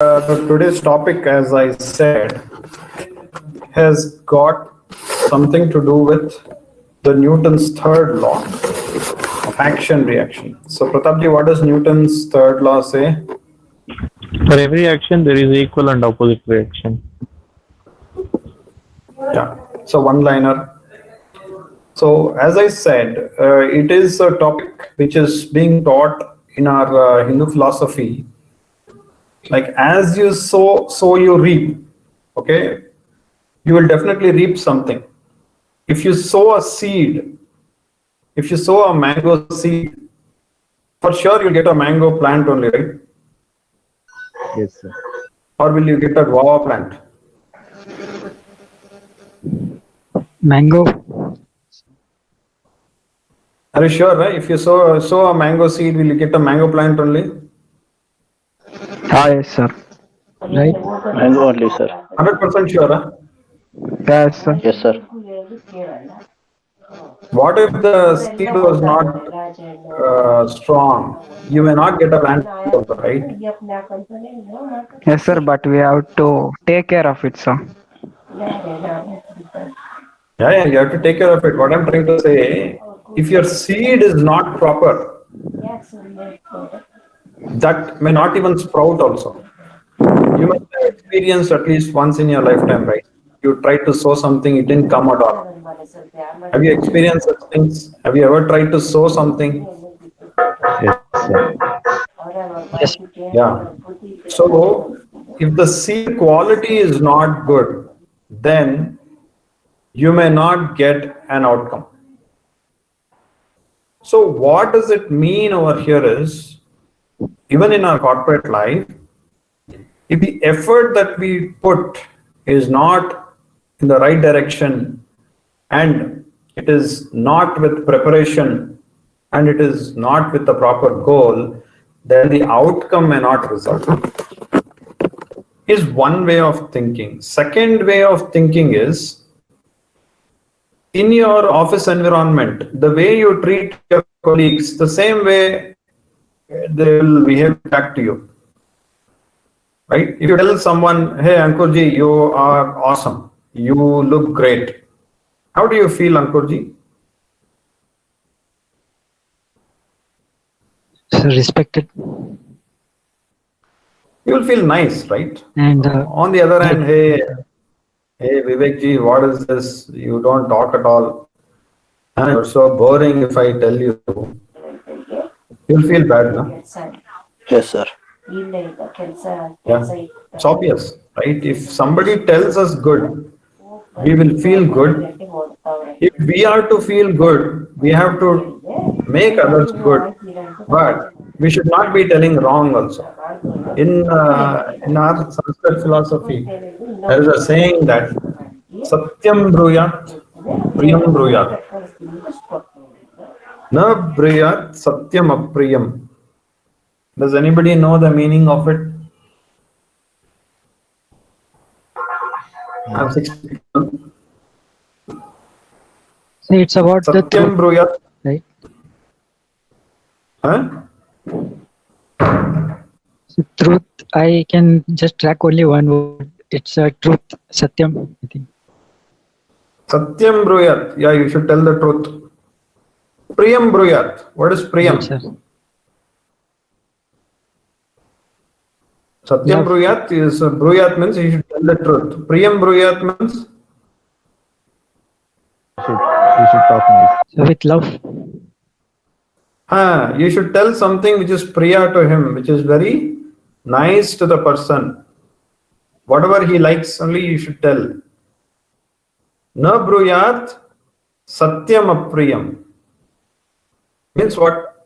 Today's topic, as I said, has got something to do with the Newton's third law of action reaction. So, Pratapji, what does Newton's third law say? For every action, there is equal and opposite reaction. Yeah, so one liner. So, as I said, it is a topic which is being taught in our Hindu philosophy. Like, as you sow, so you reap. Okay, you will definitely reap something. If you sow a seed, if you sow a mango seed, for sure you'll get a mango plant only, right? Yes, sir. Or will you get a guava plant? Mango. Are you sure, right? If you sow a mango seed, will you get a mango plant only? Yes, sir. Right? Mango only, sir. 100% sure, huh? Yes, sir. Yes, sir. What if the seed was not strong? You may not get a plant also, right? Yes, sir. But we have to take care of it, sir. Yeah, you have to take care of it. What I'm trying to say, if your seed is not proper, that may not even sprout also. You must have experienced at least once in your lifetime, right? You tried to sow something, it didn't come at all. Have you experienced such things? Have you ever tried to sow something? Yes, sir. Yes. Yeah. So, if the seed quality is not good, then you may not get an outcome. So, what does it mean over here is, even in our corporate life, if the effort that we put is not in the right direction and it is not with preparation and it is not with the proper goal, then the outcome may not result. Is one way of thinking. Second way of thinking is, in your office environment, the way you treat your colleagues, the same way they will behave back to you. Right? If you tell someone, hey, Ankurji, you are awesome, you look great. How do you feel, Ankurji? So respected. You will feel nice, right? And on the other hand, hey, Vivekji, what is this? You don't talk at all. You're so boring if I tell you. You'll feel bad, no? Yes, sir. Yeah. It's obvious, right? If somebody tells us good, we will feel good. If we are to feel good, we have to make others good. But we should not be telling wrong also. In our Sanskrit philosophy, there is a saying that Satyam bruyat, priyam bruyat. Na bruyat, satyam apriyam. Does anybody know the meaning of it? I have 6 people. so it's about the Satyam truth, bruyat. right? Huh? So truth, I can just track only one word. It's a truth. Satyam, I think. Satyam bruyat. Yeah, you should tell the truth. Priyam bruyat. What is priyam? Right, sir. Satyam Yeah. bruyat is bruyat means you should tell the truth. Priyam bruyat means You should talk nice. So with love. you should tell something which is priya to him, which is very nice to the person. Whatever he likes, only you should tell. Na bruyat satyam apriyam. Means what?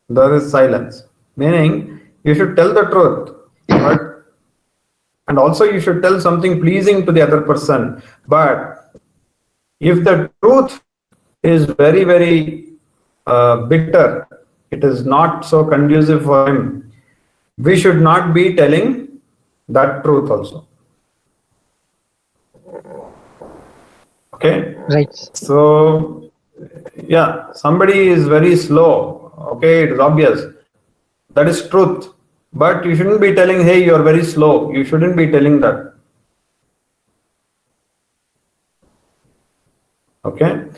There is silence. Meaning, you should tell the truth. But, and also you should tell something pleasing to the other person. But if the truth is very, very bitter, it is not so conducive for him, we should not be telling that truth also. Okay? Right. So Yeah, somebody is very slow. Okay, it is obvious. That is truth. But you shouldn't be telling, hey, you're very slow. You shouldn't be telling that. Okay.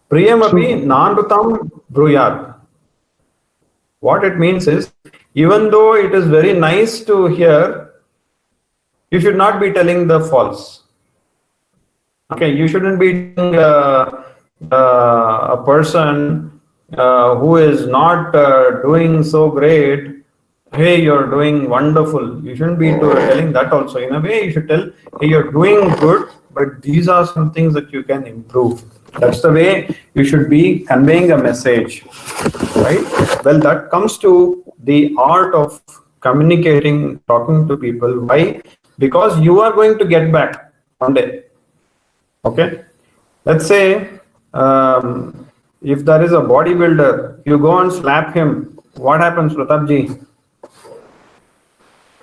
Priyamapi nanrutam bruyat. What it means is, even though it is very nice to hear, you should not be telling the false. Okay, you shouldn't be telling a person who is not doing so great, hey, you're doing wonderful. You shouldn't be telling that also. In a way, you should tell, hey, you're doing good, but these are some things that you can improve. That's the way you should be conveying a message, right? Well, that comes to the art of communicating, talking to people. Why? Because you are going to get back one day. Okay, let's say if there is a bodybuilder, you go and slap him. What happens, Pratapji?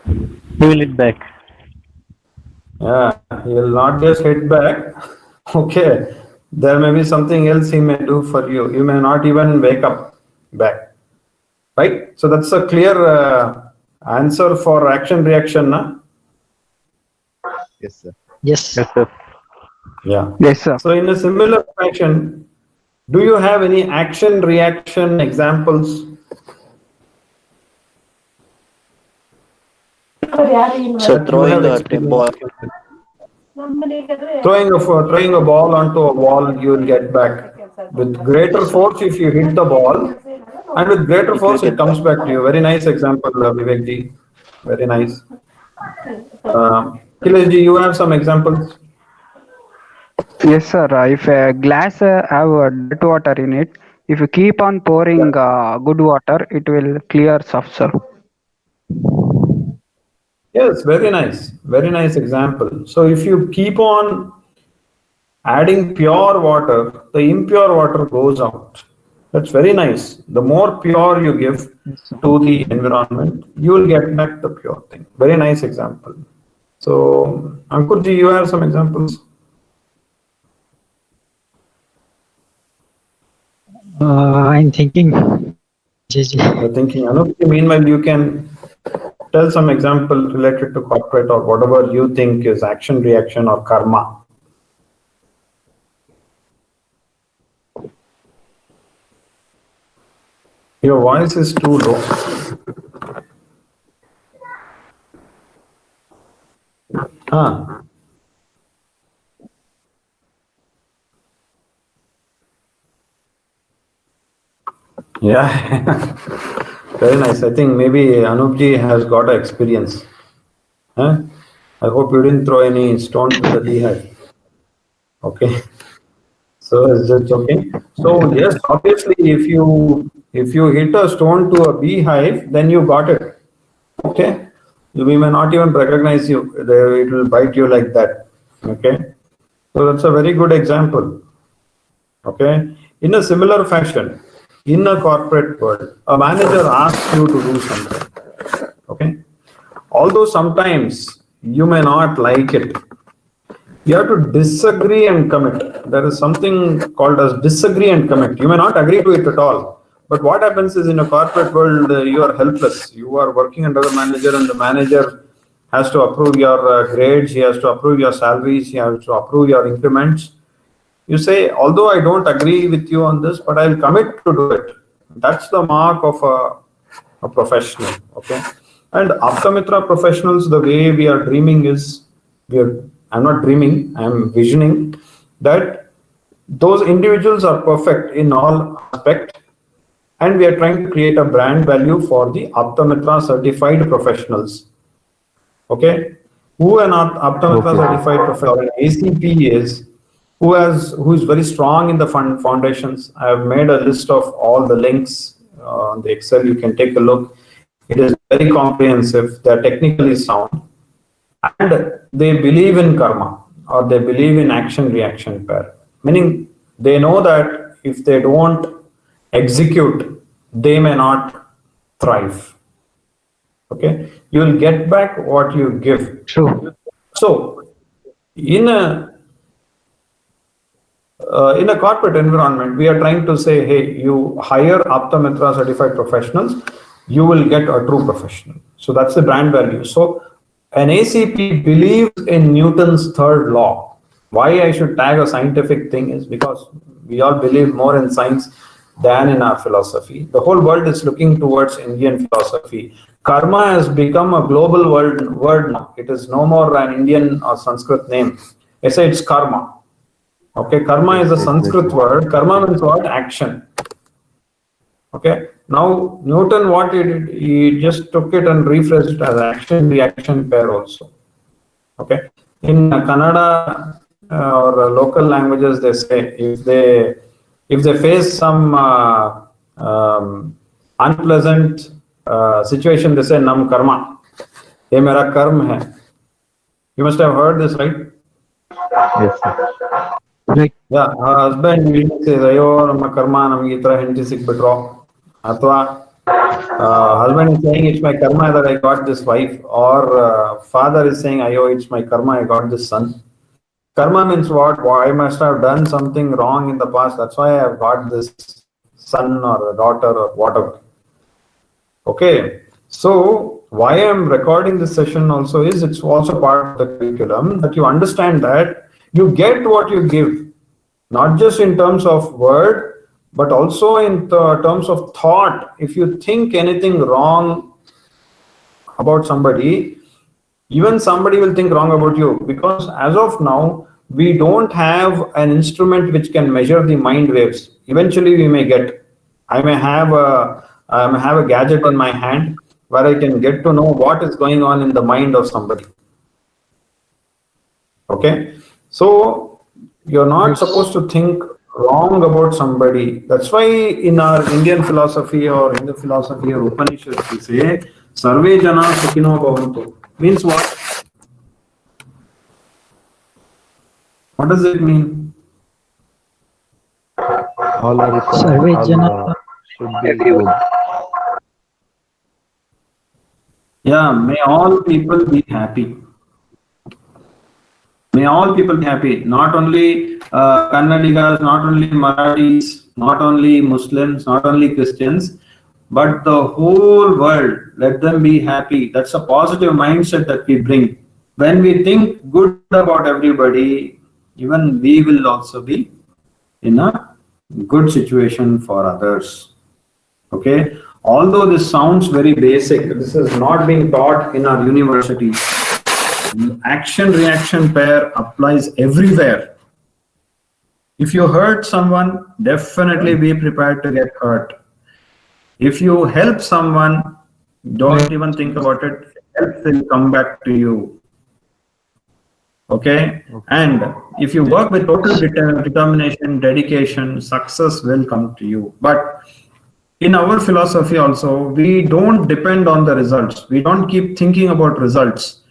He will hit back. Yeah, he will not just hit back. Okay, there may be something else he may do for you. You may not even wake up back. Right? So that's a clear answer for action reaction, na? Yes, sir. Yes. Yes, sir. Yeah. Yes, sir. So in a similar fashion, do you have any action reaction examples? So throwing a ball. Throwing a ball onto a wall, you will get back with greater force if you hit the ball, and with greater force it comes back to you. Very nice example, Vivekji. Very nice. Kileshji, you have some examples? Yes, sir. If a glass have dirt water in it, if you keep on pouring good water, it will clear soft, sir. Yes, very nice. Very nice example. So if you keep on adding pure water, the impure water goes out. That's very nice. The more pure you give to the environment, you will get back the pure thing. Very nice example. So, Ankurji, you have some examples? I'm thinking. JJ. You're thinking, Anupji, meanwhile, you can tell some example related to corporate or whatever you think is action, reaction, or karma. Your voice is too low. Ah. Yeah. Very nice. I think maybe Anupji has got an experience. Huh? I hope you didn't throw any stones to the beehive. Okay. So is it okay? So yes, obviously, if you hit a stone to a beehive, then you got it. Okay. We may not even recognize you. It will bite you like that. Okay. So that's a very good example. Okay. In a similar fashion, in a corporate world, a manager asks you to do something. Okay. Although sometimes you may not like it, you have to disagree and commit. There is something called as disagree and commit. You may not agree to it at all. But what happens is in a corporate world, you are helpless. You are working under the manager, and the manager has to approve your grades, he has to approve your salaries, he has to approve your increments. You say, although I don't agree with you on this, but I'll commit to do it. That's the mark of a professional. Okay. And Aptamitra professionals, the way we are dreaming is, I'm not dreaming, I'm visioning that those individuals are perfect in all aspects, and we are trying to create a brand value for the Aptamitra certified professionals. Okay, who an Aptamitra certified professional, an ACP is, who is very strong in the foundations. I have made a list of all the links on the Excel. You can take a look. It is very comprehensive. They are technically sound, and they believe in karma, or they believe in action reaction pair. Meaning they know that if they don't execute, they may not thrive. Okay, you will get back what you give. True. So in a in a corporate environment, we are trying to say, hey, you hire Aptamitra certified professionals, you will get a true professional. So that's the brand value. So an ACP believes in Newton's third law. Why I should tag a scientific thing is because we all believe more in science than in our philosophy. The whole world is looking towards Indian philosophy. Karma has become a global word now. It is no more an Indian or Sanskrit name. I say it's karma. Okay, karma is a Sanskrit word. Karma means what? Action. Okay, now Newton, what he did, he just took it and rephrased it as action reaction pair also. Okay, in Kannada or local languages, they say if they face some unpleasant situation, they say nam karma. Ye mera karma hai. You must have heard this, right? Yes, sir. Right. Yeah, husband says, "Ayo, nama karma, namge itra hendi sikbitro." Athwa husband is saying, "It's my karma that I got this wife," or father is saying, "Ayo, it's my karma, I got this son." Karma means what? Well, I must have done something wrong in the past. That's why I have got this son or a daughter or whatever. Okay, so why I'm recording this session also is it's also part of the curriculum that you understand that you get what you give, not just in terms of word, but also in terms of thought. If you think anything wrong about somebody, even somebody will think wrong about you, because as of now, we don't have an instrument which can measure the mind waves. Eventually we may get, I may have a gadget in my hand where I can get to know what is going on in the mind of somebody. Okay, so you're not supposed to think wrong about somebody. That's why in our Indian philosophy or Hindu philosophy or Upanishads we say Sarve Jana Sukhino Bhavantu. Means what? What does it mean? All are equal. Sarve All, Jana- should be good. Yeah, may all people be happy. May all people be happy. Not only Kannadigas, not only Marathis, not only Muslims, not only Christians, but the whole world. Let them be happy. That's a positive mindset that we bring. When we think good about everybody, even we will also be in a good situation for others. Okay, although this sounds very basic, this is not being taught in our universities. Action reaction pair applies everywhere. If you hurt someone, definitely be prepared to get hurt. If you help someone, don't even think about it. Help will come back to you. Okay? And if you work with total determination, dedication, success will come to you. But in our philosophy also, we don't depend on the results. We don't keep thinking about results.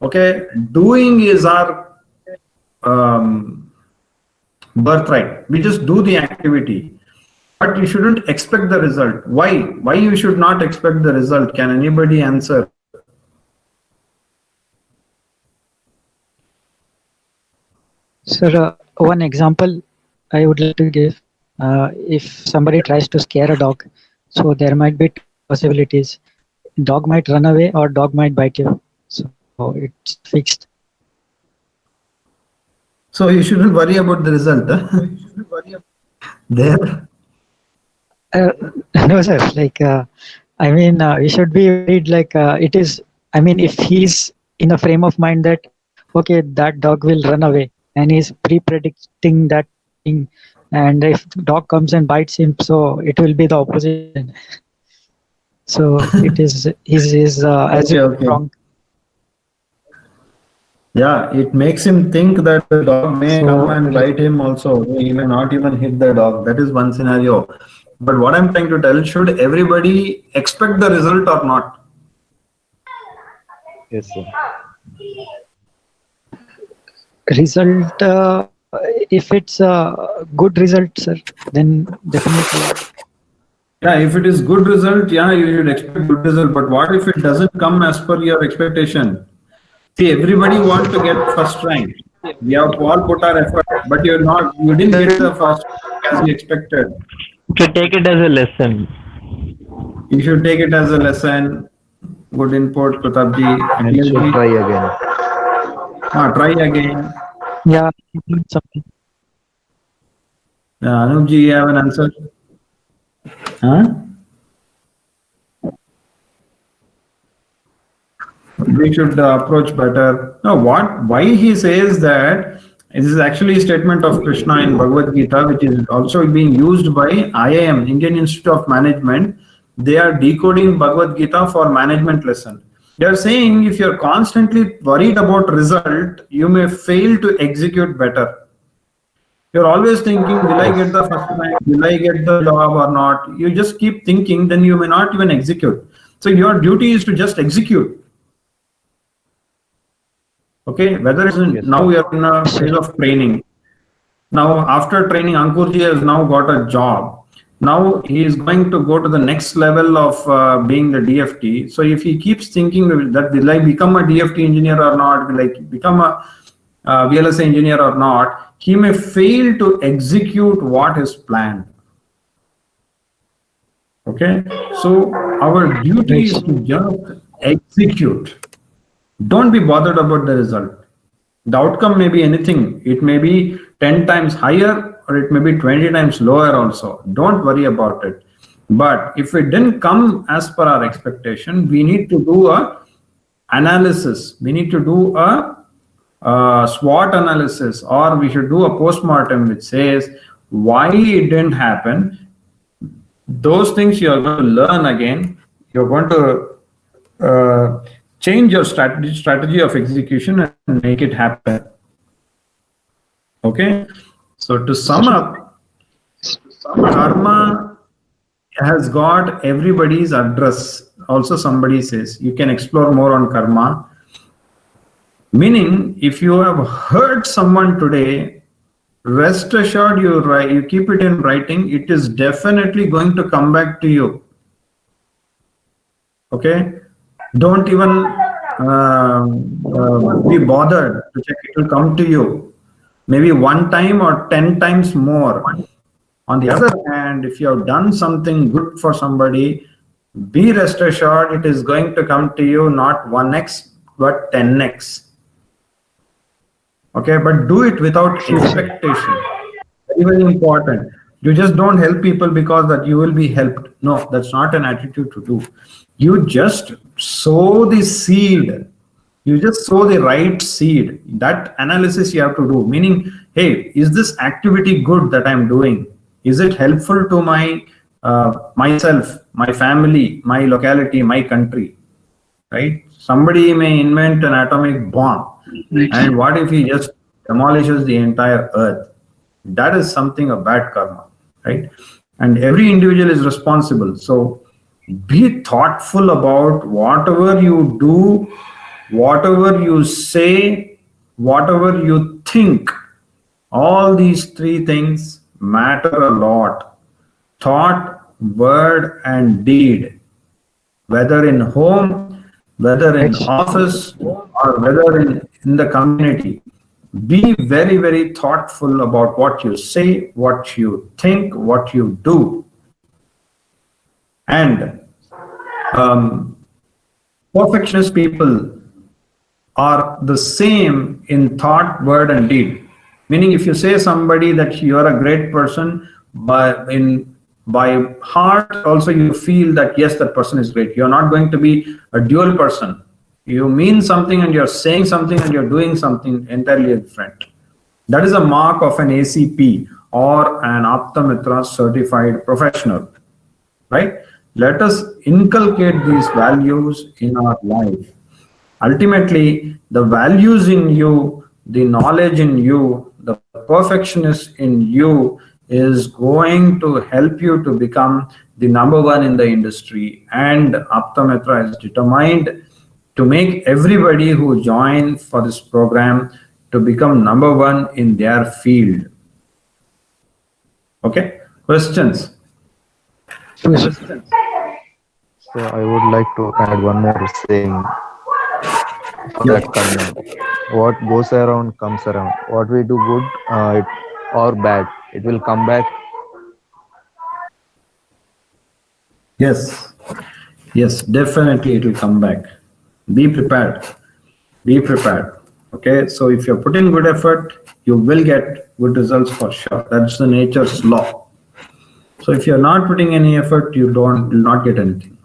Okay? Doing is our birthright. We just do the activity. But you shouldn't expect the result. Why? Why you should not expect the result? Can anybody answer? Sir, one example I would like to give. If somebody tries to scare a dog, so there might be two possibilities. Dog might run away or dog might bite you. So it's fixed. So you shouldn't worry about the result. Huh? There. No, sir. Like, I mean, we should be worried. Like, it is. I mean, if he's in a frame of mind that, okay, that dog will run away, and he's pre-predicting that thing, and if dog comes and bites him, so it will be the opposite. So it is. Is as if Okay. wrong. Yeah, it makes him think that the dog may come and bite him also. He may not even hit the dog. That is one scenario. But what I'm trying to tell, should everybody expect the result or not? Yes, sir. Result. If it's a good result, sir, then definitely. Yeah, if it is good result, yeah, you should expect good result. But what if it doesn't come as per your expectation? See, everybody wants to get first rank. We have all put our effort, but you didn't get the first as you expected. You should take it as a lesson. You should take it as a lesson. Good input, Pratapji. And should try again. Try again. Yeah, something. Anupji, you have an answer? We should approach better. No, why he says that, this is actually a statement of Krishna in Bhagavad Gita, which is also being used by IIM, Indian Institute of Management. They are decoding Bhagavad Gita for management lesson. They are saying if you're constantly worried about result, you may fail to execute better. You're always thinking, will I get the first rank? Will I get the job or not? You just keep thinking, then you may not even execute. So your duty is to just execute. Okay, whether it's now we are in a phase of training. Now, after training, Ankurji has now got a job. Now he is going to go to the next level of being the DFT. So if he keeps thinking that will I become a DFT engineer or not, will I become a VLSI engineer or not, he may fail to execute what is planned. Okay, so our duty is to just execute. Don't be bothered about the result. The outcome may be anything. It may be 10 times higher or it may be 20 times lower also. Don't worry about it. But if it didn't come as per our expectation, we need to do a analysis. We need to do a SWOT analysis, or we should do a postmortem which says why it didn't happen. Those things you are going to learn again. You're going to change your strategy of execution and make it happen. Okay, so to sum up, karma has got everybody's address. Also, somebody says you can explore more on karma. Meaning, if you have hurt someone today, rest assured you keep it in writing, it is definitely going to come back to you. Okay, don't even be bothered to check, it will come to you. Maybe 1 time or 10 times more. On the other hand, if you have done something good for somebody, be rest assured it is going to come to you not 1x but 10x. Okay, but do it without expectation. Very, very important. You just don't help people because that you will be helped. No, that's not an attitude to do. You just sow the seed. You just sow the right seed. That analysis you have to do. Meaning, hey, is this activity good that I'm doing? Is it helpful to my myself, my family, my locality, my country? Right? Somebody may invent an atomic bomb. And what if he just demolishes the entire earth? That is something of bad karma, right? And every individual is responsible. So be thoughtful about whatever you do, whatever you say, whatever you think. All these 3 things matter a lot. Thought, word, and deed. Whether in home, whether in office, or whether in the community. Be very, very thoughtful about what you say, what you think, what you do. And perfectionist people are the same in thought, word, and deed. Meaning, if you say somebody that you are a great person, by heart also you feel that yes, that person is great. You're not going to be a dual person. You mean something and you're saying something and you're doing something entirely different. That is a mark of an ACP or an Aptamitra certified professional, right? Let us inculcate these values in our life. Ultimately, the values in you, the knowledge in you, the perfectionist in you is going to help you to become the number 1 in the industry. And Aptamitra is determined to make everybody who join for this program to become number 1 in their field. Okay, questions? So I would like to add one more saying for that karma. What goes around comes around. What we do good or bad, it will come back. Yes, yes, definitely it will come back. Be prepared. Be prepared. Okay, so if you're putting good effort, you will get good results for sure. That's the nature's law. So if you're not putting any effort, you will not get anything.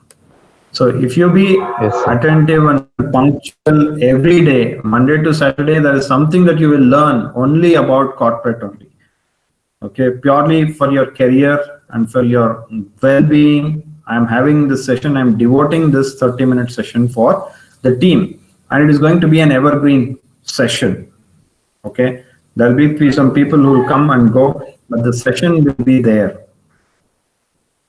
So if you be Yes, sir. attentive and punctual every day, Monday to Saturday, there is something that you will learn only about corporate only. Okay, purely for your career and for your well-being. I'm having this session, I'm devoting this 30-minute session for the team, and it is going to be an evergreen session. Okay, there'll be some people who will come and go, but the session will be there.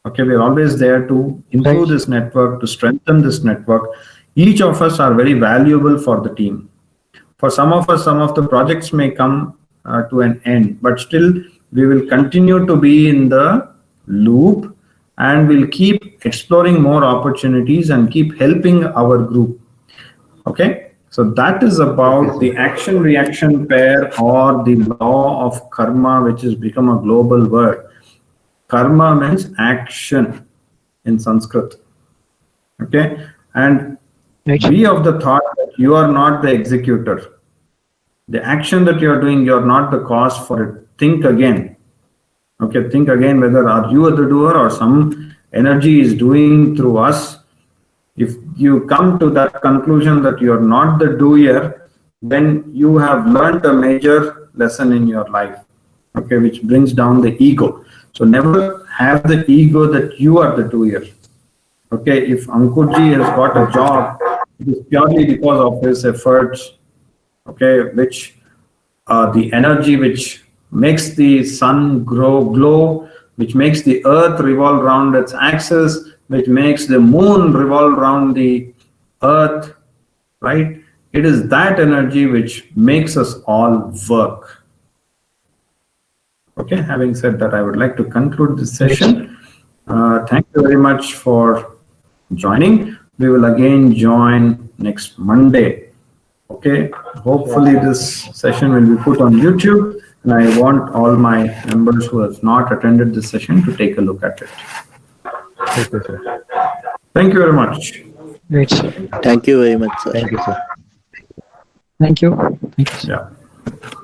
Okay, we're always there to improve this network, to strengthen this network. Each of us are very valuable for the team. For some of us, some of the projects may come to an end, but still we will continue to be in the loop, and we'll keep exploring more opportunities and keep helping our group. Okay, so that is about the action reaction pair, or the law of karma, which has become a global word. Karma means action in Sanskrit. Okay, and be of the thought that you are not the executor. The action that you are doing, you are not the cause for it. Think again. Okay, think again whether are you the doer or some energy is doing through us. If you come to that conclusion that you are not the doer, then you have learned a major lesson in your life. Okay, which brings down the ego. So never have the ego that you are the doer. Okay, if Ankurji has got a job, it is purely because of his efforts. Okay, which the energy which makes the sun glow, which makes the earth revolve around its axis, which makes the moon revolve around the earth, right? It is that energy which makes us all work. Okay, having said that, I would like to conclude this session. Thank you very much for joining. We will again join next Monday. Okay, hopefully this session will be put on YouTube, and I want all my members who have not attended this session to take a look at it. Okay, sir. Thank you very much. Great, sir. Thank you very much, sir. Thank you, sir. Thank you. Thank you, sir. Yeah.